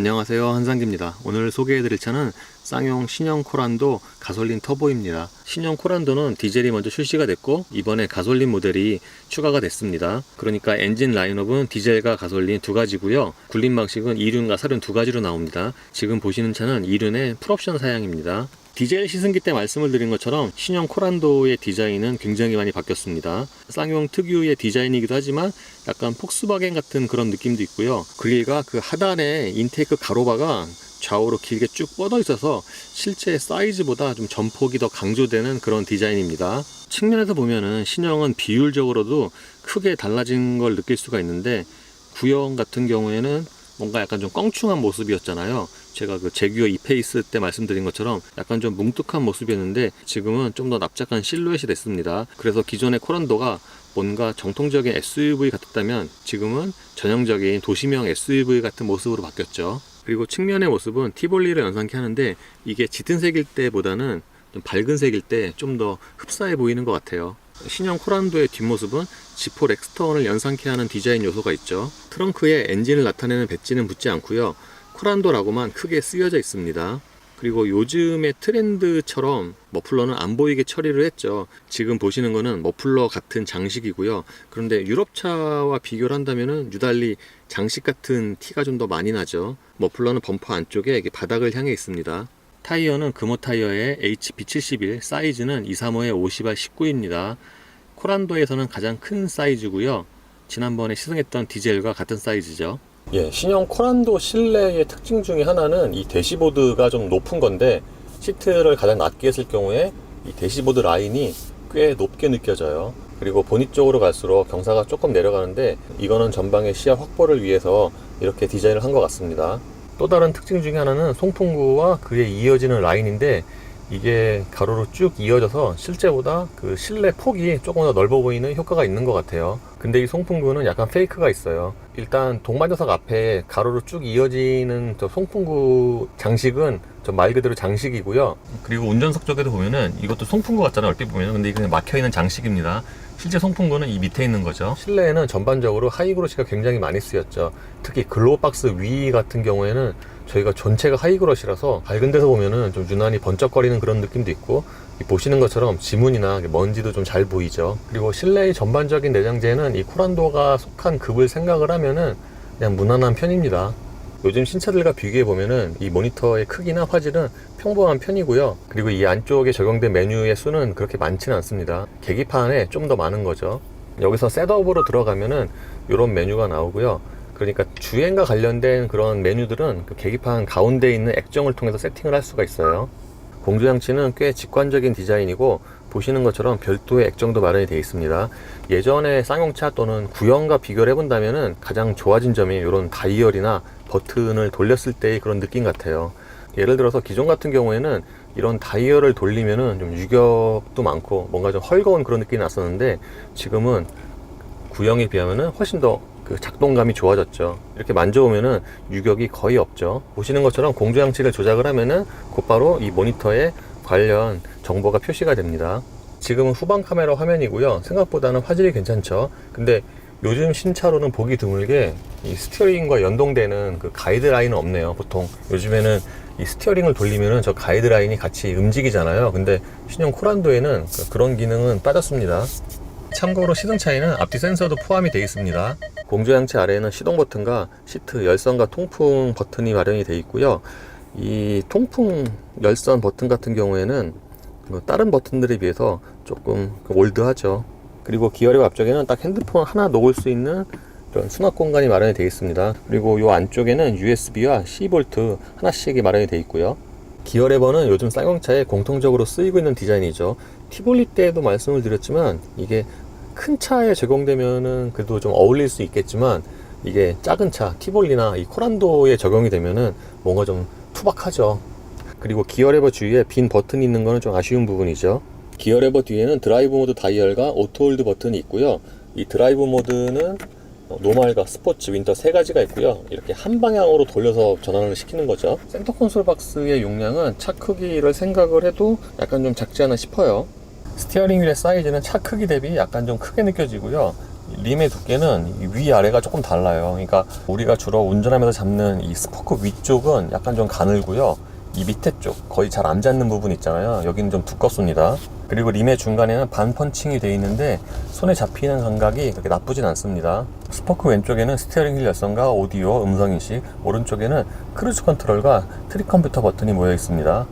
안녕하세요, 한상기입니다. 오늘 소개해드릴 차는 쌍용 신형 코란도 가솔린 터보입니다. 신형 코란도는 디젤이 먼저 출시가 됐고 이번에 가솔린 모델이 추가가 됐습니다. 그러니까 엔진 라인업은 디젤과 가솔린 두 가지고요. 굴림 방식은 2륜과 4륜 두 가지로 나옵니다. 지금 보시는 차는 2륜의 풀옵션 사양입니다. 디젤 시승기 때 말씀을 드린 것처럼 신형 코란도의 디자인은 굉장히 많이 바뀌었습니다. 쌍용 특유의 디자인이기도 하지만 약간 폭스바겐 같은 그런 느낌도 있고요. 그릴과 그 하단에 인테이크 가로바가 좌우로 길게 쭉 뻗어 있어서 실제 사이즈보다 좀 전폭이 더 강조되는 그런 디자인입니다. 측면에서 보면은 신형은 비율적으로도 크게 달라진 걸 느낄 수가 있는데 구형 같은 경우에는 뭔가 약간 좀 껑충한 모습이었잖아요. 제가 그 제규어 이페이스 때 말씀드린 것처럼 약간 좀 뭉툭한 모습이었는데 지금은 좀 더 납작한 실루엣이 됐습니다. 그래서 기존의 코란도가 뭔가 정통적인 SUV 같았다면 지금은 전형적인 도시명 SUV 같은 모습으로 바뀌었죠. 그리고 측면의 모습은 티볼리를 연상케 하는데 이게 짙은 색일 때보다는 좀 밝은 색일 때 좀 더 흡사해 보이는 것 같아요. 신형 코란도의 뒷모습은 지포 렉스턴을 연상케 하는 디자인 요소가 있죠. 트렁크에 엔진을 나타내는 배지는 붙지 않고요. 코란도라고만 크게 쓰여져 있습니다. 그리고 요즘의 트렌드처럼 머플러는 안 보이게 처리를 했죠. 지금 보시는 거는 머플러 같은 장식이고요. 그런데 유럽차와 비교를 한다면 유달리 장식 같은 티가 좀 더 많이 나죠. 머플러는 범퍼 안쪽에 이게 바닥을 향해 있습니다. 타이어는 금호 타이어의 HB71, 사이즈는 235의 50R19입니다. 코란도에서는 가장 큰 사이즈고요. 지난번에 시승했던 디젤과 같은 사이즈죠. 예, 신형 코란도 실내의 특징 중에 하나는 이 대시보드가 좀 높은 건데 시트를 가장 낮게 했을 경우에 이 대시보드 라인이 꽤 높게 느껴져요. 그리고 보닛 쪽으로 갈수록 경사가 조금 내려가는데 이거는 전방의 시야 확보를 위해서 이렇게 디자인을 한 것 같습니다. 또 다른 특징 중에 하나는 송풍구와 그에 이어지는 라인인데 이게 가로로 쭉 이어져서 실제보다 그 실내 폭이 조금 더 넓어 보이는 효과가 있는 것 같아요. 근데 이 송풍구는 약간 페이크가 있어요. 일단 동반자석 앞에 가로로 쭉 이어지는 저 송풍구 장식은 저 말 그대로 장식이고요. 그리고 운전석 쪽에도 보면은 이것도 송풍구 같잖아요, 얼핏 보면은. 근데 이건 막혀있는 장식입니다. 실제 송풍구는 이 밑에 있는 거죠. 실내에는 전반적으로 하이그로시가 굉장히 많이 쓰였죠. 특히 글로우박스 위 같은 경우에는 저희가 전체가 하이그로시라서 밝은 데서 보면은 좀 유난히 번쩍거리는 그런 느낌도 있고 보시는 것처럼 지문이나 먼지도 좀 잘 보이죠. 그리고 실내의 전반적인 내장재는 이 코란도가 속한 급을 생각을 하면은 그냥 무난한 편입니다. 요즘 신차들과 비교해 보면은 이 모니터의 크기나 화질은 평범한 편이고요. 그리고 이 안쪽에 적용된 메뉴의 수는 그렇게 많지는 않습니다. 계기판에 좀 더 많은 거죠. 여기서 셋업으로 들어가면은 이런 메뉴가 나오고요. 그러니까 주행과 관련된 그런 메뉴들은 그 계기판 가운데에 있는 액정을 통해서 세팅을 할 수가 있어요. 공조장치는 꽤 직관적인 디자인이고 보시는 것처럼 별도의 액정도 마련이 되어 있습니다. 예전에 쌍용차 또는 구형과 비교를 해본다면 가장 좋아진 점이 이런 다이얼이나 버튼을 돌렸을 때의 그런 느낌 같아요. 예를 들어서 기존 같은 경우에는 이런 다이얼을 돌리면은 좀 유격도 많고 뭔가 좀 헐거운 그런 느낌이 났었는데 지금은 구형에 비하면은 훨씬 더 그 작동감이 좋아졌죠. 이렇게 만져보면은 유격이 거의 없죠. 보시는 것처럼 공조장치를 조작을 하면은 곧바로 이 모니터에 관련 정보가 표시가 됩니다. 지금은 후방 카메라 화면이고요. 생각보다는 화질이 괜찮죠. 근데 요즘 신차로는 보기 드물게 이 스티어링과 연동되는 그 가이드라인은 없네요. 보통 요즘에는 이 스티어링을 돌리면은 저 가이드라인이 같이 움직이잖아요. 근데 신형 코란도에는 그런 기능은 빠졌습니다. 참고로 시승차에는 앞뒤 센서도 포함이 되어 있습니다. 공조장치 아래에는 시동 버튼과 시트 열선과 통풍 버튼이 마련이 되어 있고요. 이 통풍 열선 버튼 같은 경우에는 다른 버튼들에 비해서 조금 올드하죠. 그리고 기어랩 앞쪽에는 딱 핸드폰 하나 놓을 수 있는 이런 수납 공간이 마련이 되어 있습니다. 그리고 이 안쪽에는 USB와 C볼트 하나씩이 마련이 되어 있고요. 기어레버는 요즘 쌍용차에 공통적으로 쓰이고 있는 디자인이죠. 티볼리 때도 말씀을 드렸지만 이게 큰 차에 적용되면은 그래도 좀 어울릴 수 있겠지만 이게 작은 차 티볼리나 이 코란도에 적용이 되면은 뭔가 좀 투박하죠. 그리고 기어레버 주위에 빈 버튼이 있는 거는 좀 아쉬운 부분이죠. 기어레버 뒤에는 드라이브 모드 다이얼과 오토홀드 버튼이 있고요. 이 드라이브 모드는 노멀과 스포츠, 윈터 세 가지가 있고요. 이렇게 한 방향으로 돌려서 전환을 시키는 거죠. 센터 콘솔 박스의 용량은 차 크기를 생각을 해도 약간 좀 작지 않아 싶어요. 스티어링 휠의 사이즈는 차 크기 대비 약간 좀 크게 느껴지고요. 림의 두께는 위아래가 조금 달라요. 그러니까 우리가 주로 운전하면서 잡는 이 스포크 위쪽은 약간 좀 가늘고요. 이 밑에 쪽 거의 잘 안 닿는 부분 있잖아요. 여기는 좀 두껍습니다. 그리고 림의 중간에는 반 펀칭이 되어 있는데 손에 잡히는 감각이 그렇게 나쁘진 않습니다. 스포크 왼쪽에는 스티어링 휠 열선과 오디오, 음성인식, 오른쪽에는 크루즈 컨트롤과 트립 컴퓨터 버튼이 모여 있습니다.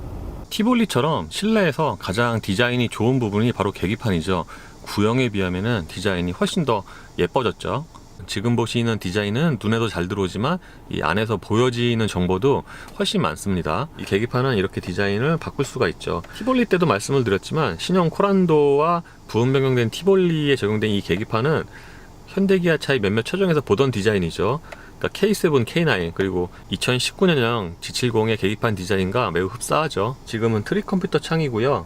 티볼리처럼 실내에서 가장 디자인이 좋은 부분이 바로 계기판이죠. 구형에 비하면 디자인이 훨씬 더 예뻐졌죠. 지금 보시는 디자인은 눈에도 잘 들어오지만 이 안에서 보여지는 정보도 훨씬 많습니다. 이 계기판은 이렇게 디자인을 바꿀 수가 있죠. 티볼리 때도 말씀을 드렸지만 신형 코란도와 부분 변경된 티볼리에 적용된 이 계기판은 현대기아차의 몇몇 차종에서 보던 디자인이죠. 그러니까 K7, K9 그리고 2019년형 G70의 계기판 디자인과 매우 흡사하죠. 지금은 트립 컴퓨터 창이고요.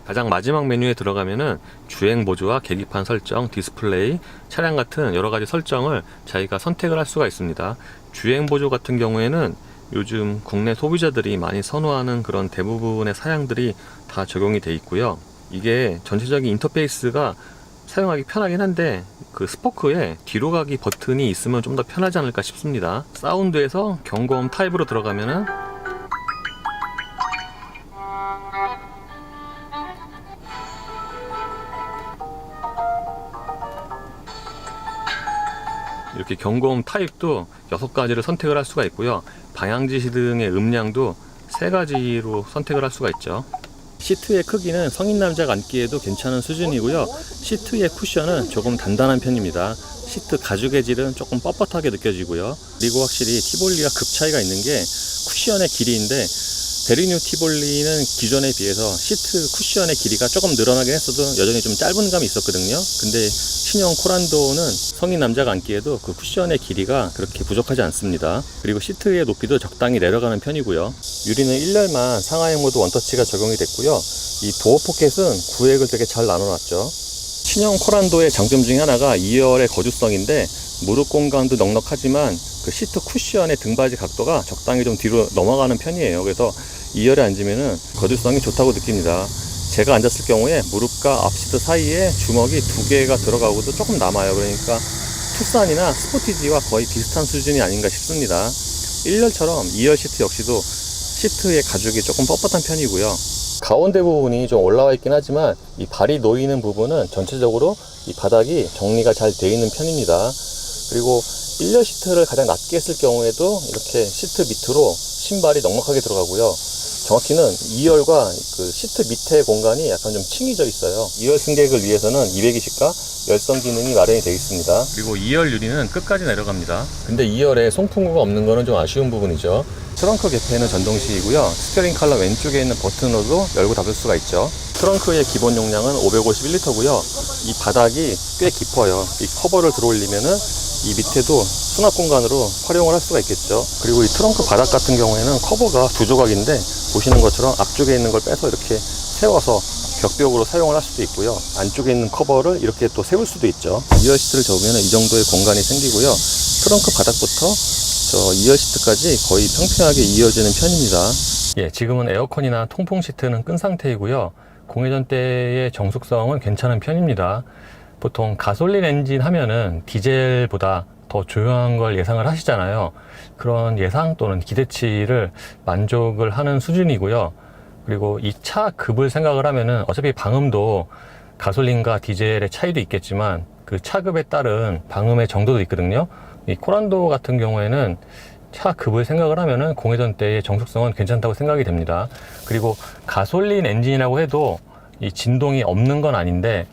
가장 마지막 메뉴에 들어가면은 주행 보조와 계기판 설정, 디스플레이, 차량 같은 여러 가지 설정을 자기가 선택을 할 수가 있습니다. 주행 보조 같은 경우에는 요즘 국내 소비자들이 많이 선호하는 그런 대부분의 사양들이 다 적용이 되어 있고요. 이게 전체적인 인터페이스가 사용하기 편하긴 한데 그 스포크에 뒤로 가기 버튼이 있으면 좀 더 편하지 않을까 싶습니다. 사운드에서 경고음 타입으로 들어가면은 이렇게 경고음 타입도 6가지를 선택을 할 수가 있고요. 방향지시 등의 음량도 3가지로 선택을 할 수가 있죠. 시트의 크기는 성인 남자가 앉기에도 괜찮은 수준이고요. 시트의 쿠션은 조금 단단한 편입니다. 시트 가죽의 질은 조금 뻣뻣하게 느껴지고요. 그리고 확실히 티볼리와 급 차이가 있는 게 쿠션의 길이인데 베리뉴 티볼리는 기존에 비해서 시트 쿠션의 길이가 조금 늘어나긴 했어도 여전히 좀 짧은 감이 있었거든요. 근데 신형 코란도는 성인 남자가 앉기에도 그 쿠션의 길이가 그렇게 부족하지 않습니다. 그리고 시트의 높이도 적당히 내려가는 편이고요. 유리는 1열만 상하이 모드 원터치가 적용이 됐고요. 이 도어 포켓은 구획을 되게 잘 나눠놨죠. 신형 코란도의 장점 중에 하나가 2열의 거주성인데 무릎 공간도 넉넉하지만 그 시트 쿠션의 등받이 각도가 적당히 좀 뒤로 넘어가는 편이에요. 그래서 2열에 앉으면은 거주성이 좋다고 느낍니다. 제가 앉았을 경우에 무릎과 앞시트 사이에 주먹이 2개가 들어가고도 조금 남아요. 그러니까 투싼이나 스포티지와 거의 비슷한 수준이 아닌가 싶습니다. 1열처럼 2열 시트 역시도 시트의 가죽이 조금 뻣뻣한 편이고요. 가운데 부분이 좀 올라와 있긴 하지만 이 발이 놓이는 부분은 전체적으로 이 바닥이 정리가 잘 되어 있는 편입니다. 그리고 1열 시트를 가장 낮게 했을 경우에도 이렇게 시트 밑으로 신발이 넉넉하게 들어가고요. 정확히는 2열과 그 시트 밑에 공간이 약간 좀 층이져 있어요. 2열 승객을 위해서는 220가 열선 기능이 마련이 되어 있습니다. 그리고 2열 유리는 끝까지 내려갑니다. 근데 2열에 송풍구가 없는 거는 좀 아쉬운 부분이죠. 트렁크 개폐는 전동식이고요. 스티어링 칼럼 왼쪽에 있는 버튼으로도 열고 닫을 수가 있죠. 트렁크의 기본 용량은 551리터고요. 이 바닥이 꽤 깊어요. 이 커버를 들어 올리면은 이 밑에도 수납 공간으로 활용을 할 수가 있겠죠. 그리고 이 트렁크 바닥 같은 경우에는 커버가 2조각인데 보시는 것처럼 앞쪽에 있는 걸 빼서 이렇게 세워서 격벽으로 사용을 할 수도 있고요. 안쪽에 있는 커버를 이렇게 또 세울 수도 있죠. 2열 시트를 접으면 이 정도의 공간이 생기고요. 트렁크 바닥부터 저 2열 시트까지 거의 평평하게 이어지는 편입니다. 예, 지금은 에어컨이나 통풍 시트는 끈 상태이고요. 공회전 때의 정숙성은 괜찮은 편입니다. 보통 가솔린 엔진 하면은 디젤보다 더 조용한 걸 예상을 하시잖아요. 그런 예상 또는 기대치를 만족을 하는 수준이고요. 그리고 이 차 급을 생각을 하면은 어차피 방음도 가솔린과 디젤의 차이도 있겠지만 그 차급에 따른 방음의 정도도 있거든요. 이 코란도 같은 경우에는 차 급을 생각을 하면은 공회전 때의 정숙성은 괜찮다고 생각이 됩니다. 그리고 가솔린 엔진이라고 해도 이 진동이 없는 건 아닌데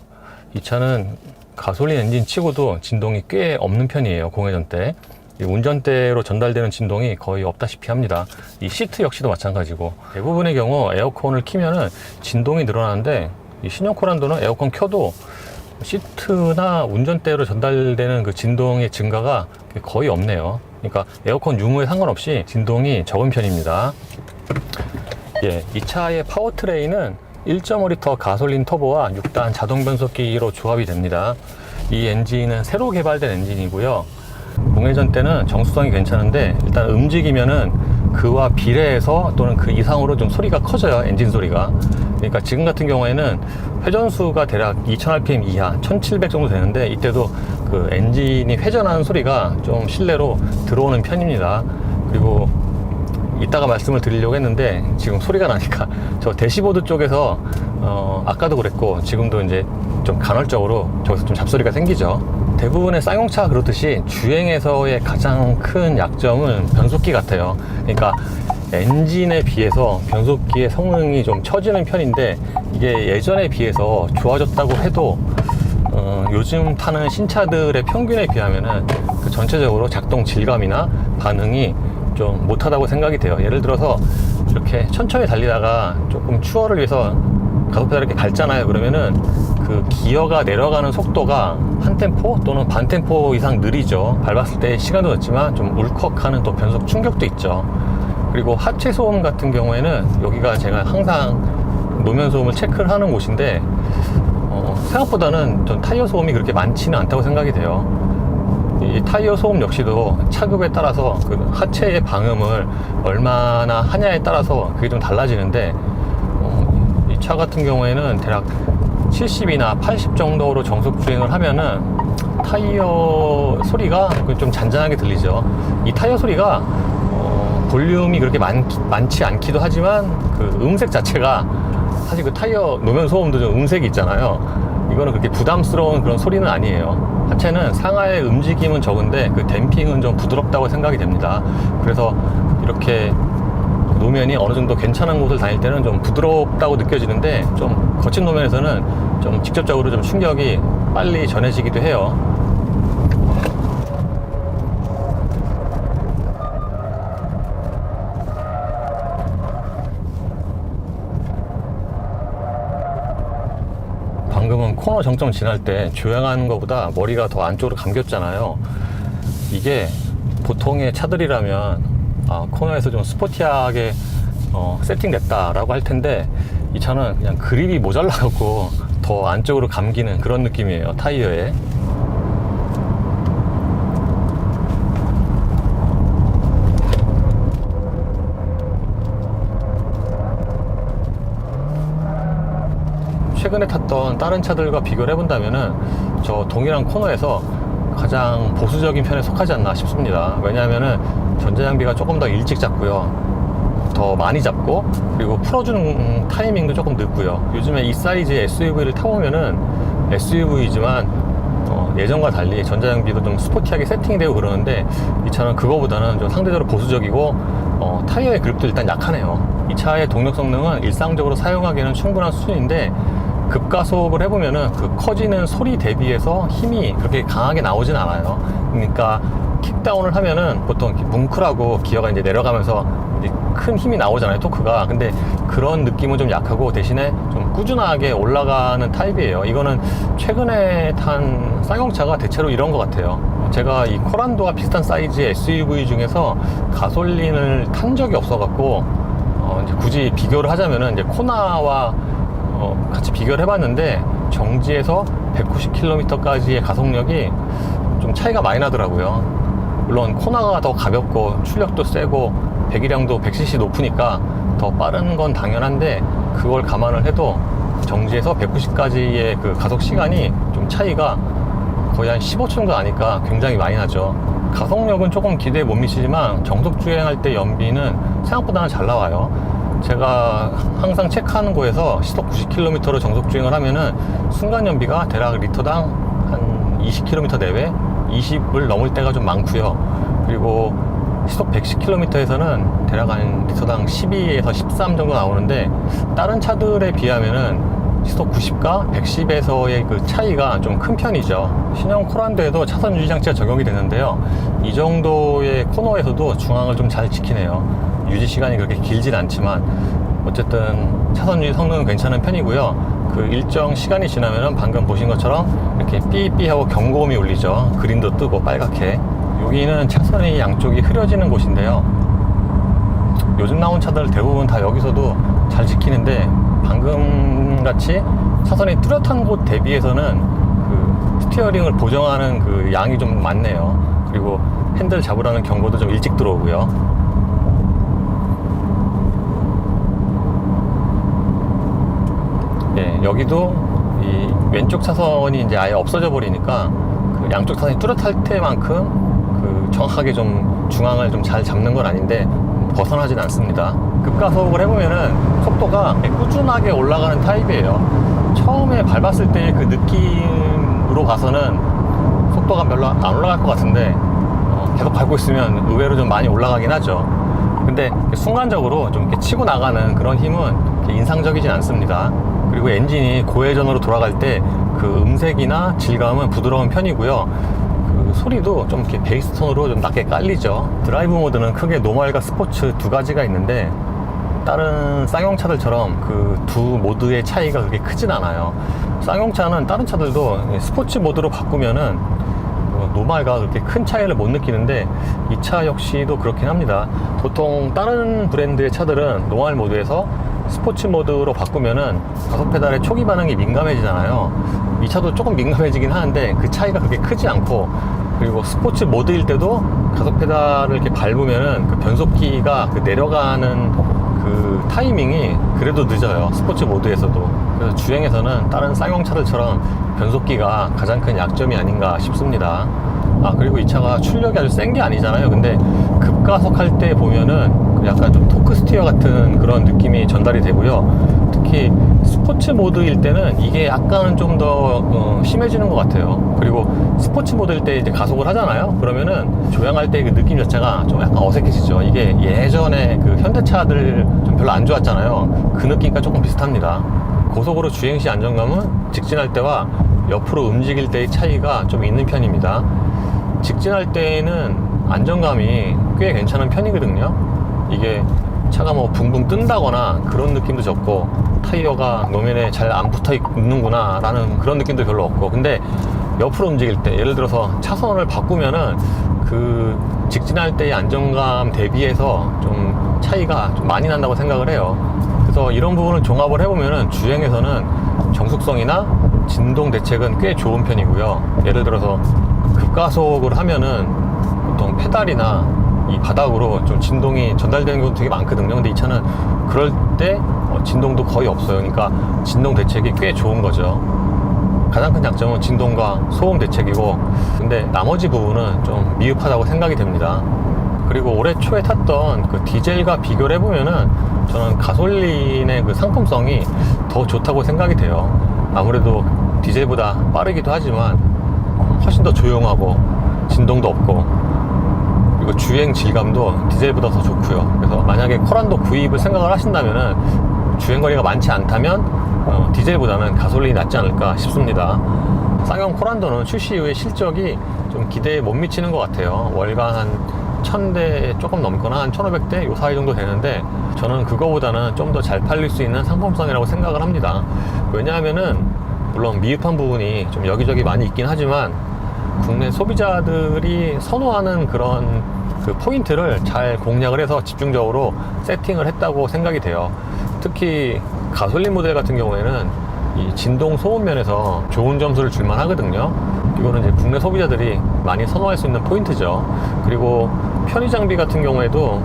이 차는 가솔린 엔진 치고도 진동이 꽤 없는 편이에요. 공회전 때 운전대로 전달되는 진동이 거의 없다시피 합니다. 이 시트 역시도 마찬가지고 대부분의 경우 에어컨을 키면은 진동이 늘어나는데 이 신형 코란도는 에어컨 켜도 시트나 운전대로 전달되는 그 진동의 증가가 거의 없네요. 그러니까 에어컨 유무에 상관없이 진동이 적은 편입니다. 예, 이 차의 파워트레인은 1.5L 가솔린 터보와 6단 자동 변속기로 조합이 됩니다. 이 엔진은 새로 개발된 엔진이고요. 공회전 때는 정수성이 괜찮은데 일단 움직이면은 그와 비례해서 또는 그 이상으로 좀 소리가 커져요. 엔진 소리가. 그러니까 지금 같은 경우에는 회전수가 대략 2000rpm 이하 1700 정도 되는데 이때도 그 엔진이 회전하는 소리가 좀 실내로 들어오는 편입니다. 그리고 이따가 말씀을 드리려고 했는데 지금 소리가 나니까 저 대시보드 쪽에서 아까도 그랬고 지금도 이제 좀 간헐적으로 저기서 좀 잡소리가 생기죠. 대부분의 쌍용차 그렇듯이 주행에서의 가장 큰 약점은 변속기 같아요. 그러니까 엔진에 비해서 변속기의 성능이 좀 처지는 편인데 이게 예전에 비해서 좋아졌다고 해도 요즘 타는 신차들의 평균에 비하면은 그 전체적으로 작동 질감이나 반응이 좀 못하다고 생각이 돼요. 예를 들어서 이렇게 천천히 달리다가 조금 추월을 위해서 가속페달을 이렇게 밟잖아요. 그러면은 그 기어가 내려가는 속도가 한 템포 또는 반 템포 이상 느리죠. 밟았을 때 시간도 늦지만 좀 울컥하는 또 변속 충격도 있죠. 그리고 하체 소음 같은 경우에는 여기가 제가 항상 노면 소음을 체크를 하는 곳인데 생각보다는 좀 타이어 소음이 그렇게 많지는 않다고 생각이 돼요. 이 타이어 소음 역시도 차급에 따라서 그 하체의 방음을 얼마나 하냐에 따라서 그게 좀 달라지는데 이 차 같은 경우에는 대략 70이나 80 정도로 정속 주행을 하면은 타이어 소리가 좀 잔잔하게 들리죠. 이 타이어 소리가 볼륨이 그렇게 많지 않기도 하지만 그 음색 자체가 사실 그 타이어 노면 소음도 좀 음색이 있잖아요. 이거는 그렇게 부담스러운 그런 소리는 아니에요. 하체는 상하의 움직임은 적은데 그 댐핑은 좀 부드럽다고 생각이 됩니다. 그래서 이렇게 노면이 어느 정도 괜찮은 곳을 다닐 때는 좀 부드럽다고 느껴지는데 좀 거친 노면에서는 좀 직접적으로 좀 충격이 빨리 전해지기도 해요. 방금은 코너 정점 지날 때 주행하는 것보다 머리가 더 안쪽으로 감겼잖아요. 이게 보통의 차들이라면 코너에서 좀 스포티하게 세팅됐다 라고 할 텐데 이 차는 그냥 그립이 모자라고 더 안쪽으로 감기는 그런 느낌이에요. 타이어에. 최근에 탔던 다른 차들과 비교를 해본다면은 저 동일한 코너에서 가장 보수적인 편에 속하지 않나 싶습니다. 왜냐하면은 전자장비가 조금 더 일찍 잡고요, 더 많이 잡고, 그리고 풀어주는 타이밍도 조금 늦고요. 요즘에 이 사이즈의 SUV를 타보면은 SUV이지만 예전과 달리 전자장비도 좀 스포티하게 세팅이 되고 그러는데 이 차는 그거보다는 좀 상대적으로 보수적이고 타이어의 그립도 일단 약하네요. 이 차의 동력 성능은 일상적으로 사용하기에는 충분한 수준인데 급가속을 해보면은 그 커지는 소리 대비해서 힘이 그렇게 강하게 나오진 않아요. 그러니까 킥다운을 하면은 보통 뭉클하고 기어가 이제 내려가면서 이제 큰 힘이 나오잖아요, 토크가. 근데 그런 느낌은 좀 약하고 대신에 좀 꾸준하게 올라가는 타입이에요. 이거는 최근에 탄 쌍용차가 대체로 이런 것 같아요. 제가 이 코란도와 비슷한 사이즈의 SUV 중에서 가솔린을 탄 적이 없어갖고 이제 굳이 비교를 하자면은 이제 코나와 같이 비교를 해봤는데 정지에서 190km까지의 가속력이 좀 차이가 많이 나더라고요. 물론 코나가 더 가볍고 출력도 세고 배기량도 100cc 높으니까 더 빠른 건 당연한데 그걸 감안을 해도 정지에서 190까지의 그 가속 시간이 좀 차이가 거의 한 15초 정도 나니까 굉장히 많이 나죠. 가속력은 조금 기대에 못 미치지만 정속 주행할 때 연비는 생각보다는 잘 나와요. 제가 항상 체크하는 거에서 시속 90km로 정속 주행을 하면은 순간 연비가 대략 리터당 한 20km 내외 20을 넘을 때가 좀 많고요. 그리고 시속 110km에서는 대략 한 리터당 12에서 13 정도 나오는데 다른 차들에 비하면은 시속 90과 110에서의 그 차이가 좀 큰 편이죠. 신형 코란도에도 차선 유지 장치가 적용이 되는데요. 이 정도의 코너에서도 중앙을 좀 잘 지키네요. 유지 시간이 그렇게 길진 않지만 어쨌든 차선 유지 성능은 괜찮은 편이고요. 그 일정 시간이 지나면은 방금 보신 것처럼 이렇게 삐삐하고 경고음이 울리죠. 그린도 뜨고 빨갛게. 여기는 차선이 양쪽이 흐려지는 곳인데요. 요즘 나온 차들 대부분 다 여기서도 잘 지키는데 방금 같이 차선이 뚜렷한 곳 대비해서는 그 스티어링을 보정하는 그 양이 좀 많네요. 그리고 핸들 잡으라는 경고도 좀 일찍 들어오고요. 예, 여기도 이 왼쪽 차선이 이제 아예 없어져 버리니까 그 양쪽 차선이 뚜렷할 때만큼 그 정확하게 좀 중앙을 좀 잘 잡는 건 아닌데 벗어나진 않습니다. 급가속을 해보면은 속도가 꾸준하게 올라가는 타입이에요. 처음에 밟았을 때 그 느낌으로 봐서는 속도가 별로 안 올라갈 것 같은데 계속 밟고 있으면 의외로 좀 많이 올라가긴 하죠. 근데 순간적으로 좀 이렇게 치고 나가는 그런 힘은 인상적이진 않습니다. 그리고 엔진이 고회전으로 돌아갈 때 그 음색이나 질감은 부드러운 편이고요. 그 소리도 좀 이렇게 베이스 톤으로 좀 낮게 깔리죠. 드라이브 모드는 크게 노멀과 스포츠 두 가지가 있는데 다른 쌍용차들처럼 그 두 모드의 차이가 그렇게 크진 않아요. 쌍용차는 다른 차들도 스포츠 모드로 바꾸면은 노멀과 그렇게 큰 차이를 못 느끼는데 이 차 역시도 그렇긴 합니다. 보통 다른 브랜드의 차들은 노멀 모드에서 스포츠 모드로 바꾸면은 가속 페달의 초기 반응이 민감해지잖아요. 이 차도 조금 민감해지긴 하는데 그 차이가 그렇게 크지 않고, 그리고 스포츠 모드일 때도 가속 페달을 이렇게 밟으면은 그 변속기가 그 내려가는 그 타이밍이 그래도 늦어요. 스포츠 모드에서도. 그래서 주행에서는 다른 쌍용차들처럼 변속기가 가장 큰 약점이 아닌가 싶습니다. 그리고 이 차가 출력이 아주 센 게 아니잖아요. 근데 급가속할 때 보면은 약간 좀 토크 스티어 같은 그런 느낌이 전달이 되고요. 특히 스포츠 모드일 때는 이게 약간은 좀 더 심해지는 것 같아요. 그리고 스포츠 모드일 때 이제 가속을 하잖아요. 그러면은 조향할 때 그 느낌 자체가 좀 약간 어색해지죠. 이게 예전에 그 현대차들 좀 별로 안 좋았잖아요. 그 느낌과 조금 비슷합니다. 고속으로 주행 시 안정감은 직진할 때와 옆으로 움직일 때의 차이가 좀 있는 편입니다. 직진할 때는 안정감이 꽤 괜찮은 편이거든요. 이게 차가 뭐 붕붕 뜬다거나 그런 느낌도 적고, 타이어가 노면에 잘 안 붙어 있는구나 라는 그런 느낌도 별로 없고, 근데 옆으로 움직일 때, 예를 들어서 차선을 바꾸면은 그 직진할 때의 안정감 대비해서 좀 차이가 좀 많이 난다고 생각을 해요. 그래서 이런 부분을 종합을 해보면은 주행에서는 정숙성이나 진동 대책은 꽤 좋은 편이고요. 예를 들어서 급가속을 하면은 보통 페달이나 이 바닥으로 좀 진동이 전달되는 경우도 되게 많거든요. 근데 이 차는 그럴 때 진동도 거의 없어요. 그러니까 진동 대책이 꽤 좋은 거죠. 가장 큰 장점은 진동과 소음 대책이고, 근데 나머지 부분은 좀 미흡하다고 생각이 됩니다. 그리고 올해 초에 탔던 그 디젤과 비교를 해보면은 저는 가솔린의 그 상품성이 더 좋다고 생각이 돼요. 아무래도 디젤보다 빠르기도 하지만 훨씬 더 조용하고 진동도 없고, 그리고 주행 질감도 디젤보다 더 좋고요. 그래서 만약에 코란도 구입을 생각을 하신다면은 주행거리가 많지 않다면 디젤보다는 가솔린이 낫지 않을까 싶습니다. 쌍용 코란도는 출시 이후에 실적이 좀 기대에 못 미치는 것 같아요. 월간 한 1000대 조금 넘거나 한 1500대 요 사이 정도 되는데, 저는 그거보다는 좀 더 잘 팔릴 수 있는 상품성이라고 생각을 합니다. 왜냐하면은 물론 미흡한 부분이 좀 여기저기 많이 있긴 하지만 국내 소비자들이 선호하는 그런 그 포인트를 잘 공략을 해서 집중적으로 세팅을 했다고 생각이 돼요. 특히 가솔린 모델 같은 경우에는 이 진동 소음 면에서 좋은 점수를 줄만 하거든요. 이거는 이제 국내 소비자들이 많이 선호할 수 있는 포인트죠. 그리고 편의 장비 같은 경우에도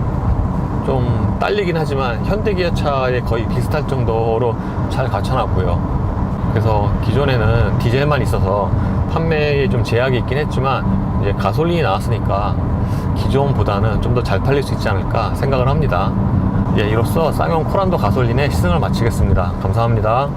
좀 딸리긴 하지만 현대기아차에 거의 비슷할 정도로 잘 갖춰놨고요. 그래서 기존에는 디젤만 있어서 판매에 좀 제약이 있긴 했지만 이제 가솔린이 나왔으니까 기존보다는 좀 더 잘 팔릴 수 있지 않을까 생각을 합니다. 예, 이로써 쌍용 코란도 가솔린의 시승을 마치겠습니다. 감사합니다.